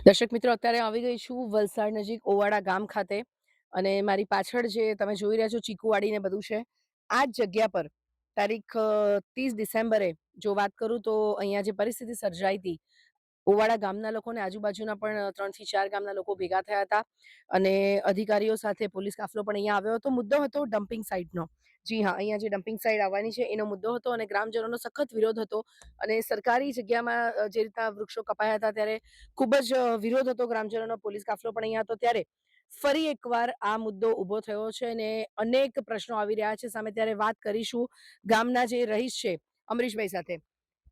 દર્શક મિત્રો, અત્યારે આવી ગઈ છું વલસાડ નજીક ઓવાડા ગામ ખાતે અને મારી પાછળ જે તમે જોઈ રહ્યા છો ચીકુવાડી ને બધું છે, આ જ જગ્યા પર તારીખ 30 ડિસેમ્બરે જો વાત કરું તો અહીંયા જે પરિસ્થિતિ સર્જાઈ હતી, ઓવાડા ગામના લોકોને આજુબાજુના પણ 3 થી 4 ગામના લોકો ભેગા થયા હતા અને અધિકારીઓ સાથે પોલીસ કાફલો પણ અહીંયા આવ્યો હતો. મુદ્દો હતો ડમ્પિંગ સાઇટનો. જી હા, અહીંયા જે ડમ્પિંગ સાઇટ આવવાની છે એનો મુદ્દો હતો અને ગ્રામજનોનો સખત વિરોધ હતો અને સરકારી જગ્યામાં જે રીતના વૃક્ષો કપાયા હતા ત્યારે ખૂબ જ વિરોધ હતો ગ્રામજનોનો. પોલીસ કાફલો પણ અહીંયા હતો ત્યારે ફરી એકવાર આ મુદ્દો ઊભો થયો છે અને અનેક પ્રશ્નો આવી રહ્યા છે સામે. ત્યારે વાત કરીશું ગામના જે રહીશ છે અમરીશભાઈ સાથે.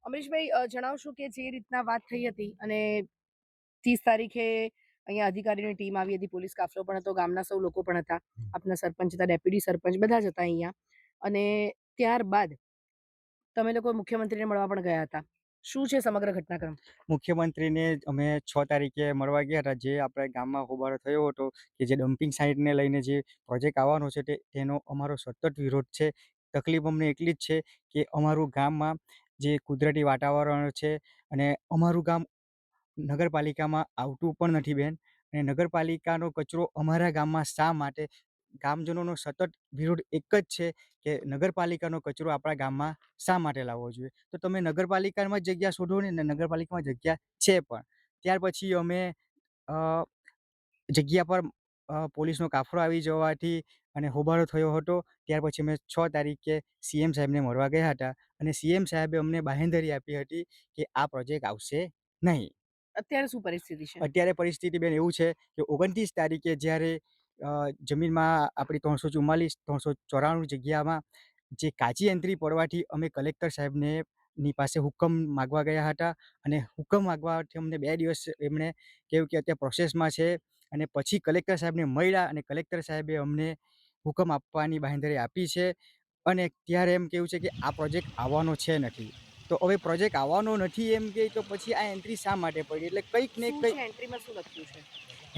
અમરીશભાઈ, જણાવશો કે જે રીતના વાત થઈ હતી અને 30 તારીખે અહીંયા અધિકારીની ટીમ આવી હતી, પોલીસ કાફલો પણ હતો, ગામના સૌ લોકો પણ હતા, આપના સરપંચ હતા, ડેપ્યુટી સરપંચ બધા જ હતા અહીંયા અને ત્યારબાદ તમે લોકો મુખ્યમંત્રીને મળવા પણ ગયા હતા. શું છે સમગ્ર ઘટનાક્રમ? મુખ્યમંત્રીને અમે 6 તારીખે મળવા ગયા હતા. જે આપણે ગામમાં હોબાળો થયો હતો કે જે ડમ્પિંગ સાઇટને લઈને જે પ્રોજેક્ટ આવવાનો છે તેનો અમારો સતત વિરોધ છે. તકલીફ અમને એટલી જ છે કે અમારું ગામમાં જે કુદરતી વાતાવરણ છે અને અમારું ગામ નગરપાલિકામાં આવતું પણ નથી બેન. અને નગરપાલિકાનો કચરો અમારા ગામમાં શા માટે? ગામજનોનો સતત વિરોધ એક જ છે કે નગરપાલિકાનો કચરો આપણા ગામમાં શા માટે લાવવો જોઈએ? તો તમે નગરપાલિકામાં જ જગ્યા શોધો ને. નગરપાલિકામાં જગ્યા છે પણ. ત્યાર પછી અમે અ, જગ્યા પર પોલીસનો કાફલો આવી જવાથી અને હોબાળો થયો હતો. ત્યાર પછી અમે 6 તારીખે સીએમ સાહેબને મળવા ગયા હતા અને સીએમ સાહેબે અમને બાંહેધરી આપી હતી કે આ પ્રોજેક્ટ આવશે નહીં. અત્યારે શું પરિસ્થિતિ છે? અત્યારે પરિસ્થિતિ બેન એવું છે કે 29 તારીખે જ્યારે જમીનમાં આપણી 344 જગ્યામાં જે કાચી એન્ટ્રી પડવાથી અમે કલેક્ટર સાહેબને ની પાસે હુકમ માગવા ગયા હતા અને હુકમ માગવાથી અમને 2 દિવસ એમણે કહ્યું કે અત્યારે પ્રોસેસમાં છે અને પછી કલેક્ટર સાહેબને મળ્યા અને કલેક્ટર સાહેબે અમને હુકમ આપવાની બાંહેધરી આપી છે અને ત્યારે એમ કેવું છે કે આ પ્રોજેક્ટ આવવાનો છે નથી. તો હવે પ્રોજેક્ટ આવવાનો નથી એમ કહે તો પછી આ એન્ટ્રી શા માટે પડી? એટલે કંઈક ને શું કંઈક છે એન્ટ્રીમાં શું લખ્યું છે?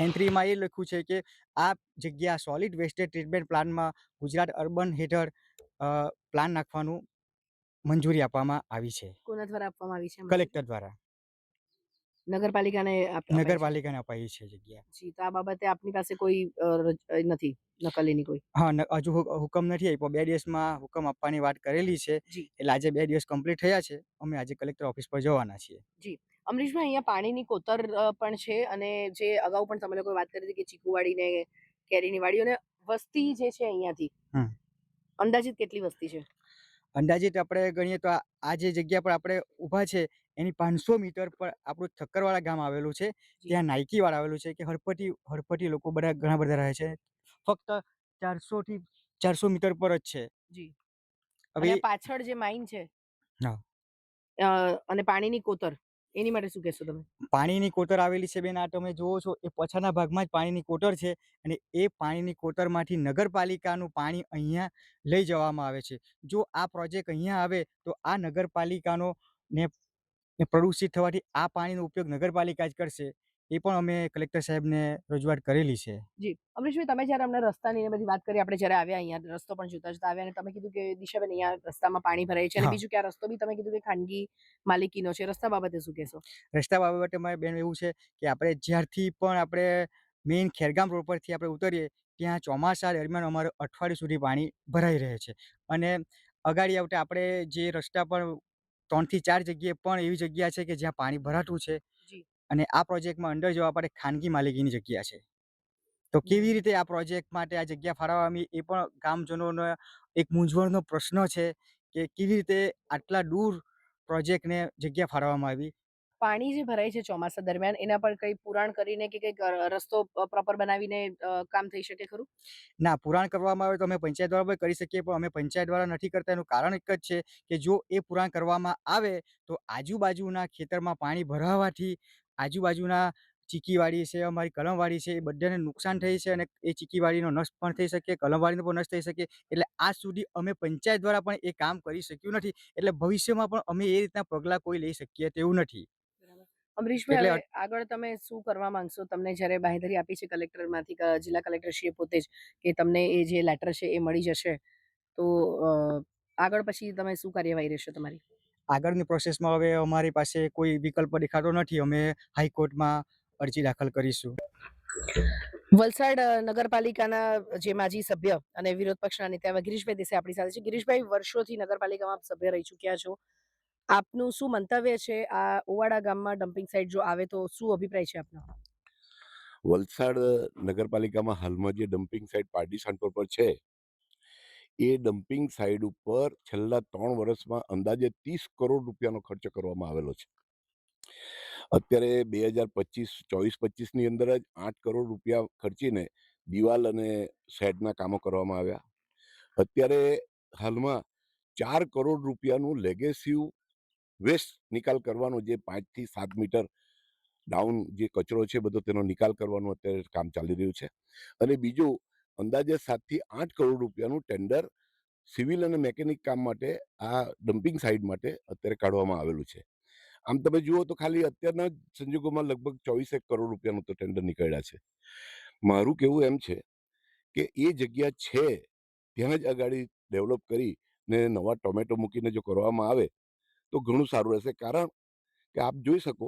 એન્ટ્રીમાં એ લખ્યું છે કે આ જગ્યા સોલિડ વેસ્ટેજ ટ્રીટમેન્ટ પ્લાન્ટમાં ગુજરાત અર્બન હેઠળ પ્લાન નાખવાનું મંજૂરી આપવામાં આવી છે કોના દ્વારા આપવામાં આવી છે મંજૂરી? કલેક્ટર દ્વારા. નગરપાલિકાને અપાઈ છે. નગરપાલિકાને અપાઈ છે જગ્યા. જી, તો આ બાબતે આપની પાસે કોઈ નથી નકલ એની કોઈ? હા, હજુ હુકમ નથી આપ્યો. 2 દિવસમાં હુકમ આપવાની વાત કરેલી છે. જી, એટલે આજે 2 દિવસ કમ્પ્લીટ થયા છે. અમે આજે કલેક્ટર ઓફિસ પર જવાના છીએ. જી. અમરીશભાઈ, અહીંયા પાણીની કોતર પણ છે અને જે અગાઉ પણ તમે લોકોએ વાત કરી હતી કે ચીકુવાડી ને કેરીની વાડીઓ અને વસ્તી જે છે અહીંયાથી હમ. અંદાજિત કેટલી વસ્તી છે? અંદાજિત આપણે ગણીએ તો આ જે જગ્યા પર આપણે ઊભા છે એની 500 મીટર પર આપણું થક્કરવાળા ગામ આવેલું છે. જી, ત્યાં નાયકીવાડ આવેલું છે કે હડપતિ લોકો ઘણા બધા રહે છે. ફક્ત 400 થી 400 મીટર પર જ છે. જી. અને હવે પાછળ જે માઈન છે હા, અને પાણીની કોતર, એની માટે શું કહેશો તમે? પાણીની કોતર આવેલી છે બેન. આ તમે જુઓ છો એ પાછળના ભાગમાં જ પાણીની કોતર છે અને એ પાણીની કોતરમાંથી નગરપાલિકાનું પાણી અહીંયા લઈ જવામાં આવે છે. જો આ પ્રોજેક્ટ અહીંયા આવે તો આ નગરપાલિકાનો ને ને પ્રદૂષિત થવાથી આ પાણીનો ઉપયોગ નગરપાલિકા જ કરશે. એ પણ અમે કલેક્ટર સાહેબને રજૂઆત કરેલી છે. જી. અમરીશભાઈ, તમે જ્યારે અમને રસ્તાની ને બધી વાત કરી, આપણે જ્યારે આવ્યા અહીંયા રસ્તો પણ જોતા આવ્યા અને તમે કીધું કે દિશાબેન અહીંયા રસ્તામાં પાણી ભરાય છે અને હા, બીજું કે આ રસ્તો બી તમે કીધું કે ખાનગી માલિકીનો છે. રસ્તા બાબતે શું કહેશો? રસ્તા બાબતે મારે બેન એવું છે કે આપણે જ્યારથી પણ આપણે મેઈન ખેરગામ રોડ પરથી આપણે ઉતરીએ ત્યાં ચોમાસા દરમિયાન અમારે અઠવાડિયું સુધી પાણી ભરાઈ રહે છે અને અગાડી આવતા આપણે જે રસ્તા પર 3 થી 4 જગ્યાએ પણ એવી જગ્યા છે કે જ્યાં પાણી ભરાતું છે જી. અને આ પ્રોજેક્ટમાં અંદર જવા માટે ખાનગી માલિકીની જગ્યા છે. તો કેવી બરાબર. રીતે આ પ્રોજેક્ટ માટે આ જગ્યા ફાળવવામાં આવી એ પણ ગામજનોનો એક મૂંઝવણનો પ્રશ્ન છે કે કેવી રીતે આટલા દૂર પ્રોજેક્ટને જગ્યા ફાળવવામાં આવી. પાણી જે ભરાય છે ચોમાસા દરમિયાન એના પર કંઈ પુરાણ કરીને કે કંઈક રસ્તો પ્રોપર બનાવીને કામ થઈ શકે ખરું? ના, પુરાણ કરવામાં આવે તો અમે પંચાયત દ્વારા પણ કરી શકીએ પણ અમે પંચાયત દ્વારા નથી કરતા. એનું કારણ એક જ છે કે જો એ પુરાણ કરવામાં આવે તો આજુબાજુના ખેતરમાં પાણી ભરાવાથી આજુબાજુના ચીકીવાડી છે, અમારી કલમવાડી છે, એ બધાને નુકસાન થઈ છે અને એ ચીકીવાડીનો નષ્ટ પણ થઈ શકે, કલમવાડીનો પણ નષ્ટ થઈ શકે. એટલે આજ સુધી અમે પંચાયત દ્વારા પણ એ કામ કરી શક્યું નથી. એટલે ભવિષ્યમાં પણ અમે એ રીતના પગલાં કોઈ લઈ શકીએ તેવું નથી. બરાબર. અમરીશભાઈ, એટલે હવે આગળ તમે શું કરવા માંગશો? તમને જ્યારે બાંહેધરી આપી છે કલેક્ટરમાંથી, જિલ્લા કલેક્ટરશ્રીએ પોતે જ કે તમને એ જે લેટર છે એ મળી જશે, તો આગળ પછી તમે શું કાર્યવાહી રહેશે તમારી? આગળની પ્રોસેસમાં હવે અમારી પાસે કોઈ વિકલ્પ દેખાતો નથી. અમે હાઈકોર્ટમાં અરજી દાખલ કરીશું. વલસાડ નગરપાલિકાના જે માજી સભ્ય અને વિરોધ પક્ષના નેતા એવા ગિરીશભાઈ દેસાઈ આપણી સાથે છે. ગિરીશભાઈ, વર્ષોથી નગરપાલિકામાં આપ સભ્ય રહી ચૂક્યા છો. આપનું શું મંતવ્ય છે આ ઓવાડા ગામમાં ડમ્પિંગ સાઇટ જો આવે તો શું અભિપ્રાય છે આપનો? વલસાડ નગરપાલિકામાં હાલમાં જે ડમ્પિંગ સાઇટ પારડી સાંટોર પર છે, એ ડમ્પિંગ સાઇટ ઉપર છેલ્લા 3 વર્ષમાં અંદાજે 30 કરોડ રૂપિયાનો ખર્ચ કરવામાં આવેલો છે. અત્યારે 2024-25ની અંદર જ 8 કરોડ રૂપિયા ખર્ચીને દિવાલ અને શેડના કામો કરવામાં આવ્યા. અત્યારે હાલમાં 4 કરોડ રૂપિયાનું લેગેસી વેસ્ટ નિકાલ કરવાનો, જે 5 થી 7 મીટર ડાઉન જે કચરો છે બધો, તેનો નિકાલ કરવાનું અત્યારે કામ ચાલી રહ્યું છે. અને બીજું, અંદાજે 7 થી 8 કરોડ રૂપિયાનું ટેન્ડર સિવિલ અને મેકેનિક કામ માટે આ ડમ્પિંગ સાઇટ માટે અત્યારે કાઢવામાં આવેલું છે. આમ તમે જુઓ તો ખાલી અત્યારના જ સંજોગોમાં લગભગ 24 કરોડ રૂપિયાનું તો ટેન્ડર નીકળ્યા છે. મારું કહેવું એમ છે કે એ જગ્યા છે ત્યાં જ અગાડી ડેવલપ કરી ને નવા ટોમેટો મૂકીને જો કરવામાં આવે તો ઘણું સારું રહેશે. કારણ કે આપ જોઈ શકો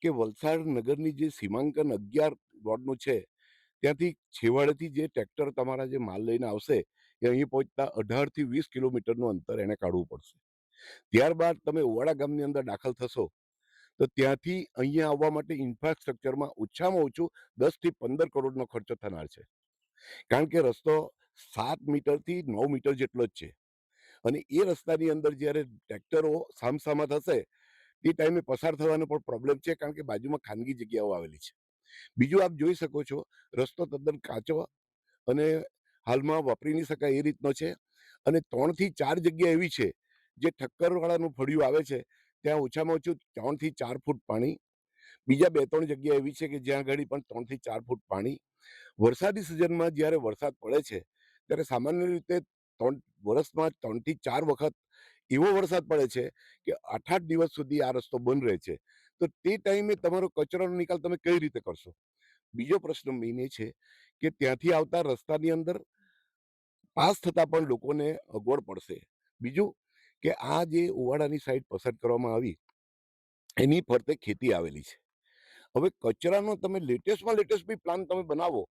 કે વલસાડ નગરની જે સીમાંકન 11 વોર્ડનું છે, ત્યાંથી છેવાડેથી જે ટ્રેક્ટર તમારા જે માલ લઈને આવશે એ અહીં પહોંચતા 18 થી 20 કિલોમીટરનું અંતર એને કાઢવું પડશે. ત્યારબાદ તમે ઓવાડા ગામની અંદર દાખલ થશો તો ત્યાંથી અહીંયા આવવા માટે ઇન્ફ્રાસ્ટ્રક્ચરમાં ઓછામાં ઓછું 10 થી 15 કરોડનો ખર્ચો થનાર છે. કારણ કે રસ્તો 7 મીટરથી 9 મીટર જેટલો જ છે. અને એ રસ્તાની અંદર જ્યારે ટ્રેક્ટરો સામસામા થશે એ ટાઈમે પસાર થવાનો પણ પ્રોબ્લેમ છે, કારણ કે બાજુમાં ખાનગી જગ્યાઓ આવેલી છે. બીજું આપ જોઈ શકો છો, રસ્તો તદ્દન કાચો અને હાલમાં વાપરી નહીં શકાય એ રીતનો છે. અને 3 થી 4 જગ્યા એવી છે જે ઠક્કરવાળાનું ફળિયું આવે છે, ત્યાં ઓછામાં ઓછું 3 થી 4 ફૂટ પાણી. બીજા 2-3 જગ્યા એવી છે કે જ્યાં આગળ પણ 3 થી 4 ફૂટ પાણી. વરસાદી સિઝનમાં જ્યારે વરસાદ પડે છે ત્યારે સામાન્ય રીતે વર્ષમાં 3 થી 4 વખત એવો વરસાદ પડે છે કે 8-8 દિવસ સુધી આ રસ્તો બંધ રહે છે. તો તે ટાઈમે તમારો કચરાનો નિકાલ તમે કઈ રીતે કરશો? બીજો પ્રશ્ન મેઇન એ છે કે ત્યાંથી આવતા રસ્તાની અંદર પાસ થતા પણ લોકોને અગવડ પડશે. બીજું કે આ જે ઓવાડાની સાઈડ પસંદ કરવામાં આવી, એની ફરતે ખેતી આવેલી છે. હવે કચરાનો તમે લેટેસ્ટમાં લેટેસ્ટ બી પ્લાન તમે બનાવો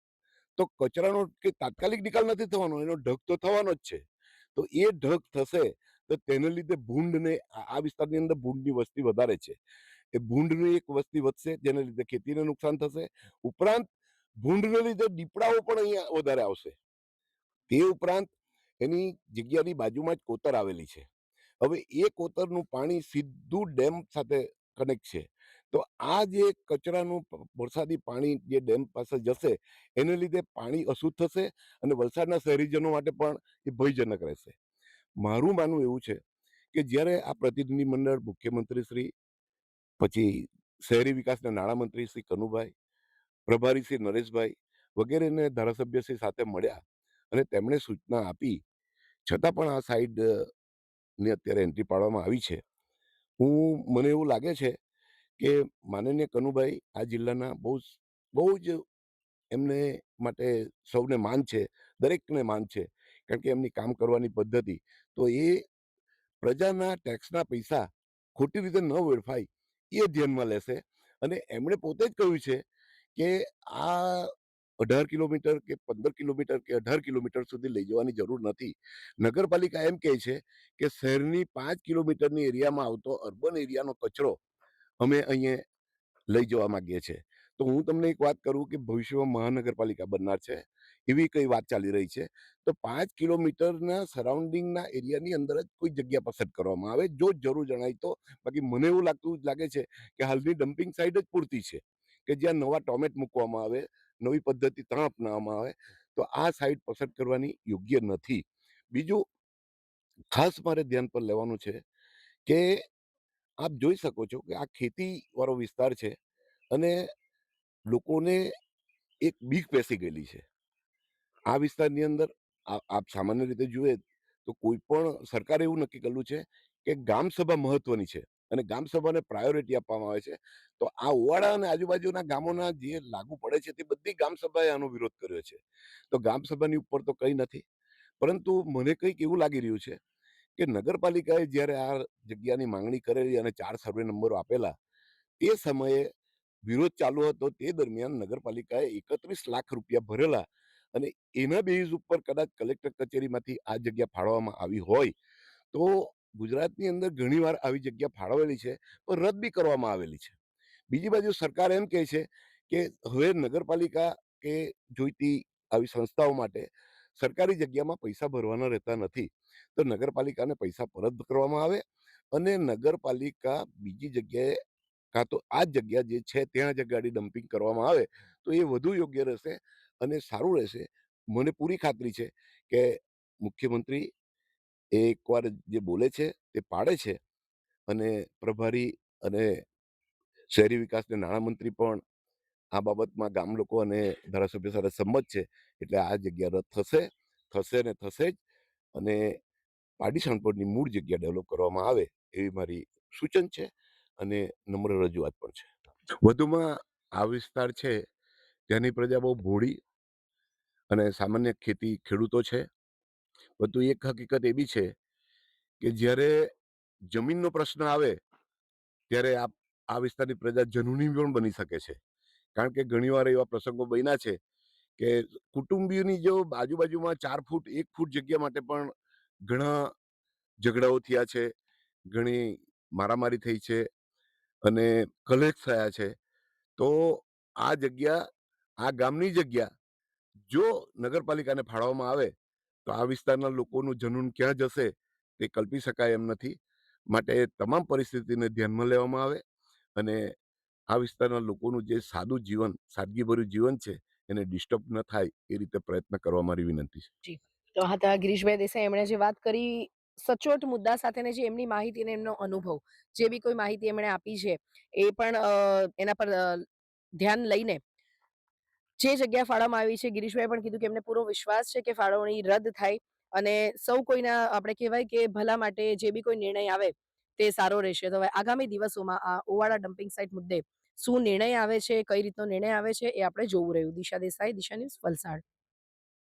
તો કચરાનો કે તાત્કાલિક નિકાલ નથી થવાનો, એનો ઢગ તો થવાનો જ છે. તો એ ઢગ થશે તો તેને લીધે ભૂંડને આ વિસ્તારની અંદર ભૂંડની વસ્તી વધારે છે. એ ભૂંડની એક વસ્તી વધશે, જેને લીધે ખેતીને નુકસાન થશે. ઉપરાંત ભૂંડને લીધે દીપડાઓ પણ અહીંયા વધારે આવશે. તે ઉપરાંત એની જગ્યાની બાજુમાં જ કોતર આવેલી છે. હવે એ કોતરનું પાણી સીધું ડેમ સાથે કનેક્ટ છે. તો આ જે કચરાનું વરસાદી પાણી જે ડેમ પાસે જશે, એને લીધે પાણી અશુદ્ધ થશે અને વલસાડના શહેરીજનો માટે પણ એ ભયજનક રહેશે. મારું માનવું એવું છે કે જ્યારે આ પ્રતિનિધિ મંડળ મુખ્યમંત્રી શ્રી, પછી શહેરી વિકાસના નાણામંત્રી શ્રી કનુભાઈ, પ્રભારી શ્રી નરેશભાઈ વગેરેને ધારાસભ્યશ્રી સાથે મળ્યા અને તેમણે સૂચના આપી, છતાં પણ આ સાઈડ ની અત્યારે એન્ટ્રી પાડવામાં આવી છે. મને એવું લાગે છે કે માનનીય કનુભાઈ આ જિલ્લાના બહુ જ એમને માટે સૌને માન છે, દરેકને માન છે. કારણ કે એમની કામ કરવાની પદ્ધતિ, તો એ પ્રજાના ટેક્સના પૈસા ખોટી રીતે ન વેડફાય એ ધ્યાનમાં લેશે. અને એમણે પોતે જ કહ્યું છે કે આ 18 કિલોમીટર કે 15 કિલોમીટર કે 18 કિલોમીટર સુધી લઈ જવાની જરૂર નથી. નગરપાલિકા એમ કહે છે કે શહેરની 5 કિલોમીટરની એરિયામાં આવતો અર્બન એરિયાનો કચરો અમે અહીંયા લઈ જવા માંગીએ છીએ. તો હું તમને એક વાત કરું કે ભવિષ્યમાં મહાનગરપાલિકા બનનાર છે, એવી કઈ વાત ચાલી રહી છે. તો 5 કિલોમીટરના સરાઉન્ડિંગના એરિયાની અંદર જ કોઈ જગ્યા પસંદ કરવામાં આવે, જો જરૂર જણાય તો. બાકી મને એવું લાગે છે કે હાલની ડમ્પિંગ સાઇટ જ પૂરતી છે કે જ્યાં નવા ટોમેટ મૂકવામાં આવે, નવી પદ્ધતિ ત્યાં અપનાવવામાં આવે. તો આ સાઇટ પસંદ કરવાની યોગ્ય નથી. બીજું ખાસ મારે ધ્યાન પર લેવાનું છે કે આપ જોઈ શકો છો કે આ ખેતીવાળો વિસ્તાર છે અને લોકોને એક બીક પેસી ગયેલી છે. આ વિસ્તારની અંદર આપ સામાન્ય રીતે જુએ તો કોઈ પણ સરકારે એવું નક્કી કરેલું છે કે ગામ સભા મહત્વની છે અને ગામ સભાને પ્રાયોરિટી આપવામાં આવે છે. તો આ ઓવાડા અને આજુબાજુના ગામોના જે લાગુ પડે છે તે બધી ગામ સભાએ આનો વિરોધ કર્યો છે. તો ગામ સભાની ઉપર તો કંઈ નથી. પરંતુ મને કંઈક એવું લાગી રહ્યું છે કે નગરપાલિકાએ જ્યારે આ જગ્યાની માંગણી કરેલી અને 4 સર્વે નંબરો આપેલા, તે સમયે વિરોધ ચાલુ હતો તે દરમિયાન નગરપાલિકાએ 31 લાખ રૂપિયા ભરેલા અને એના બેઝ ઉપર કદાચ કલેક્ટર કચેરીમાંથી આ જગ્યા ફાળવવામાં આવી હોય તો ગુજરાતની અંદર ઘણીવાર આવી જગ્યા ફાળવેલી છે પણ રદ બી કરવામાં આવેલી છે. બીજી બાજુ સરકાર એમ કહે છે કે હવે નગરપાલિકા કે જોઈતી આવી સંસ્થાઓ માટે સરકારી જગ્યામાં પૈસા ભરવાના રહેતા નથી. તો નગરપાલિકાને પૈસા પરત કરવામાં આવે અને નગરપાલિકા બીજી જગ્યાએ કાં તો આ જ જગ્યા જે છે ત્યાં જ ગાડી ડમ્પિંગ કરવામાં આવે તો એ વધુ યોગ્ય રહેશે અને સારું રહેશે. મને પૂરી ખાતરી છે કે મુખ્યમંત્રી એ એકવાર જે બોલે છે તે પાડે છે અને પ્રભારી અને શહેરી વિકાસ અને નાણામંત્રી પણ આ બાબતમાં ગામ લોકો અને ધારાસભ્ય સાથે સંમત છે. એટલે આ જગ્યા રદ થશે, થશે ને થશે જ અને પારડી સાંસોડની મૂળ જગ્યા ડેવલપ કરવામાં આવે એવી મારી સૂચન છે અને નમ્ર રજૂઆત પણ છે. વધુમાં આ વિસ્તાર છે ત્યાંની પ્રજા બહુ ભોળી અને સામાન્ય ખેતી ખેડૂતો છે. વધુ એક હકીકત એવી છે કે જ્યારે જમીનનો પ્રશ્ન આવે ત્યારે આ વિસ્તારની પ્રજા જનૂની પણ બની શકે છે. કારણ કે ઘણીવાર એવા પ્રસંગો બન્યા છે કે કુટુંબીઓની જો આજુબાજુમાં 4 ફૂટ 1 ફૂટ જગ્યા માટે પણ ઘણા ઝઘડાઓ થયા છે, ઘણી મારામારી થઈ છે અને કલેશ થયા છે. તો આ જગ્યા, આ ગામની જગ્યા જો નગરપાલિકાને ફાળવવામાં આવે તો આ વિસ્તારના લોકોનું જનૂન ક્યાં જશે તે કલ્પી શકાય એમ નથી. માટે તમામ પરિસ્થિતિને ધ્યાનમાં લેવામાં આવે અને આ વિસ્તારના લોકોનું જે સાદું જીવન, સાદગીભર્યું જીવન છે એને ડિસ્ટર્બ ન થાય એ રીતે પ્રયત્ન કરવા મારી વિનંતી છે. જી. તો આ હતા ગિરીશભાઈ દેસાઈ, એમણે જે વાત કરી સચોટ મુદ્દા સાથે ને જે એમની માહિતી અને એમનો અનુભવ, જે બી કોઈ માહિતી એમણે આપી છે, એ પણ એના પર ધ્યાન લઈને જે જગ્યા ફાળવવામાં આવી છે, ગિરીશભાઈએ પણ કીધું કે એમને પૂરો વિશ્વાસ છે કે ફાળવણી રદ થાય અને સૌ કોઈના આપણે કહેવાય કે ભલા માટે જે બી કોઈ નિર્ણય આવે તે સારો રહેશે. તો હવે આગામી દિવસોમાં આ ઓવાડા ડમ્પિંગ સાઇટ મુદ્દે શું નિર્ણય આવે છે, કઈ રીતનો નિર્ણય આવે છે, એ આપણે જોવું રહ્યું. દિશા દેસાઈ, દિશા ન્યૂઝ, વલસાડ.